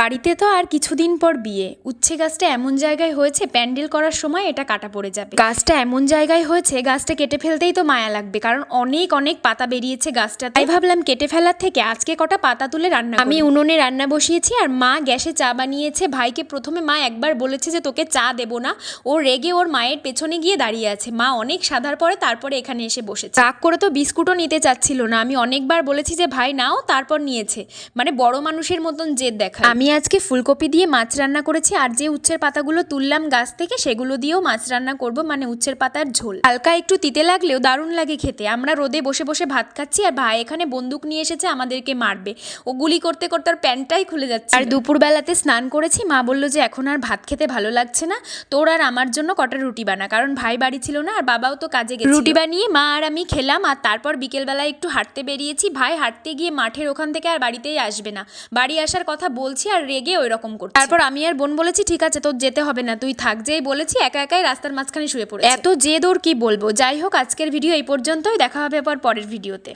বাড়িতে তো আর কিছুদিন পর বিয়ে। উচ্ছে গাছটা এমন জায়গায় হয়েছে প্যান্ডেল করার সময় এটা কাটা পড়ে যাবে। গাছটা এমন জায়গায় হয়েছে গাছটা কেটে ফেলতেই তো মায়া লাগবে, কারণ অনেক অনেক পাতা বেরিয়েছে গাছটা। তাই ভাবলাম কেটে ফেলার থেকে আজকে কটা পাতা তুলে রান্না করি। আমি উনুনে রান্না বসিয়েছি আর মা গ্যাসে চা বানিয়েছে। ভাইকে প্রথমে মা একবার বলেছে যে তোকে চা দেবো না, ও রেগে ওর মায়ের পেছনে গিয়ে দাঁড়িয়ে আছে। মা অনেক সাধার পরে তারপরে এখানে এসে বসেছে। রাগ করে তো বিস্কুটও নিতে চাচ্ছিল না। আমি অনেকবার বলেছি যে ভাই নাও, তারপর নিয়েছে। মানে বড় মানুষের মতন জেদ দেখা। আমি আজকে ফুলকপি দিয়ে মাছ রান্না করেছি, আর যে উচ্ছের পাতাগুলো তুললাম গাছ থেকে সেগুলো দিয়েও মাছ রান্না করব, মানে উচ্ছের পাতার ঝোল। হালকা একটু তিতে লাগলেও দারুণ লাগে খেতে। আমরা রোদে বসে বসে ভাত খাচ্ছি আর ভাই এখানে বন্দুক নিয়ে এসেছে আমাদেরকে মারবে। ও গুলি করতে করতে আর প্যান্টটাই খুলে যাচ্ছে। আর দুপুরবেলাতে স্নান করেছি। মা বললো যে এখন আর ভাত খেতে ভালো লাগছে না, তোর আর আমার জন্য কটা রুটি বানা, কারণ ভাই বাড়ি ছিল না আর বাবাও তো কাজে গেছে। রুটি বানিয়ে মা আর আমি খেলাম, আর তারপর বিকেলবেলায় একটু হাঁটতে বেরিয়েছি। ভাই হাঁটতে গিয়ে মাঠের ওখান থেকে আর বাড়িতেই আসবে না, বাড়ি আসার কথা বলছি আর রেগে ওই রকম করছে। তারপর আমি আর বোন বলেছি ঠিক আছে তোর যেতে হবে না, তুই থাক। যেই বলেছি একা একাই রাস্তার মাঝখানে শুয়ে পড়ে। এত জেদ ওর কি বলবো। যাই হোক, আজকের ভিডিও এই পর্যন্তই। দেখা হবে আবার পরের ভিডিওতে।